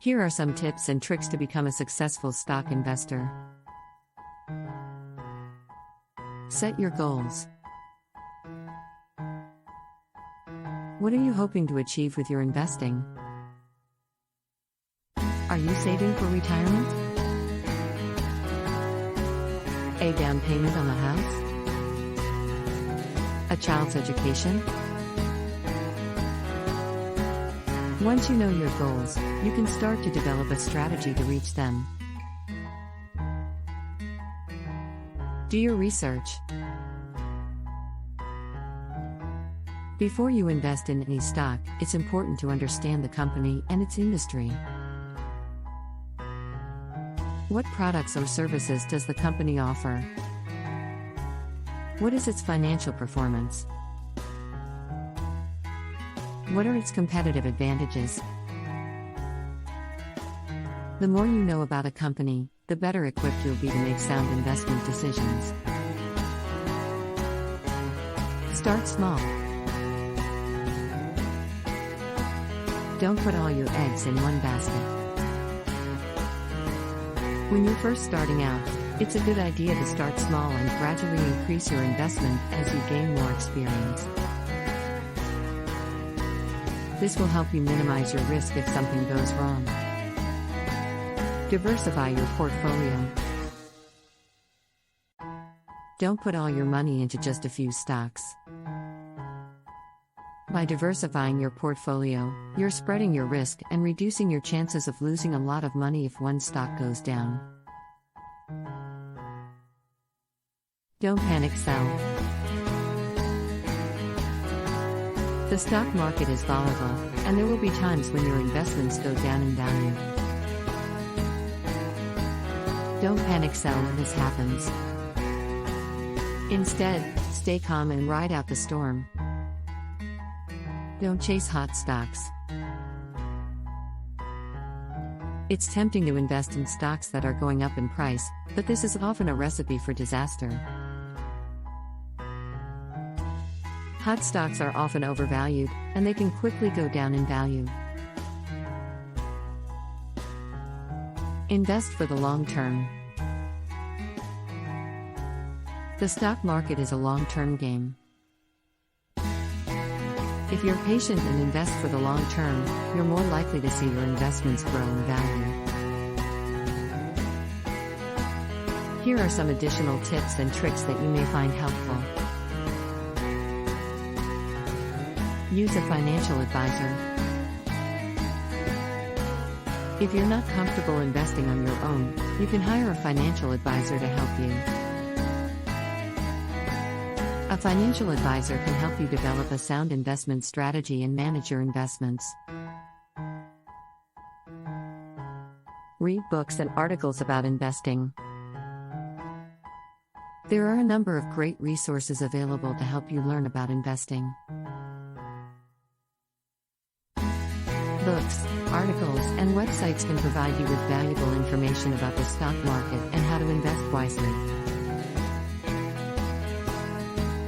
Here are some tips and tricks to become a successful stock investor. Set your goals. What are you hoping to achieve with your investing? Are you saving for retirement? A down payment on a house? A child's education? Once you know your goals, you can start to develop a strategy to reach them. Do your research. Before you invest in any stock, it's important to understand the company and its industry. What products or services does the company offer? What is its financial performance? What are its competitive advantages? The more you know about a company, the better equipped you'll be to make sound investment decisions. Start small. Don't put all your eggs in one basket. When you're first starting out, it's a good idea to start small and gradually increase your investment as you gain more experience. This will help you minimize your risk if something goes wrong. Diversify your portfolio. Don't put all your money into just a few stocks. By diversifying your portfolio, you're spreading your risk and reducing your chances of losing a lot of money if one stock goes down. Don't panic sell. The stock market is volatile, and there will be times when your investments go down in value. Don't panic sell when this happens. Instead, stay calm and ride out the storm. Don't chase hot stocks. It's tempting to invest in stocks that are going up in price, but this is often a recipe for disaster. Hot stocks are often overvalued, and they can quickly go down in value. Invest for the long term. The stock market is a long-term game. If you're patient and invest for the long term, you're more likely to see your investments grow in value. Here are some additional tips and tricks that you may find helpful. Use a financial advisor. If you're not comfortable investing on your own, you can hire a financial advisor to help you. A financial advisor can help you develop a sound investment strategy and manage your investments. Read books and articles about investing. There are a number of great resources available to help you learn about investing. Books, articles, and websites can provide you with valuable information about the stock market and how to invest wisely.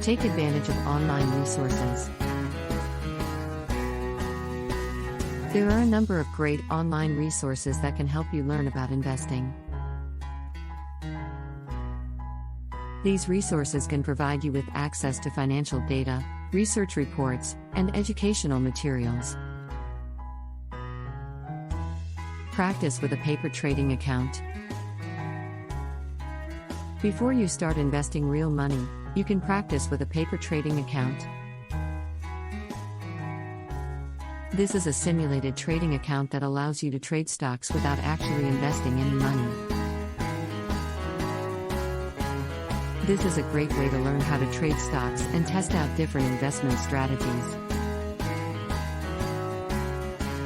Take advantage of online resources. There are a number of great online resources that can help you learn about investing. These resources can provide you with access to financial data, research reports, and educational materials. Practice with a paper trading account. Before you start investing real money, you can practice with a paper trading account. This is a simulated trading account that allows you to trade stocks without actually investing any money. This is a great way to learn how to trade stocks and test out different investment strategies.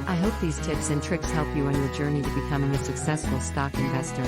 I hope these tips and tricks help you on your journey to becoming a successful stock investor.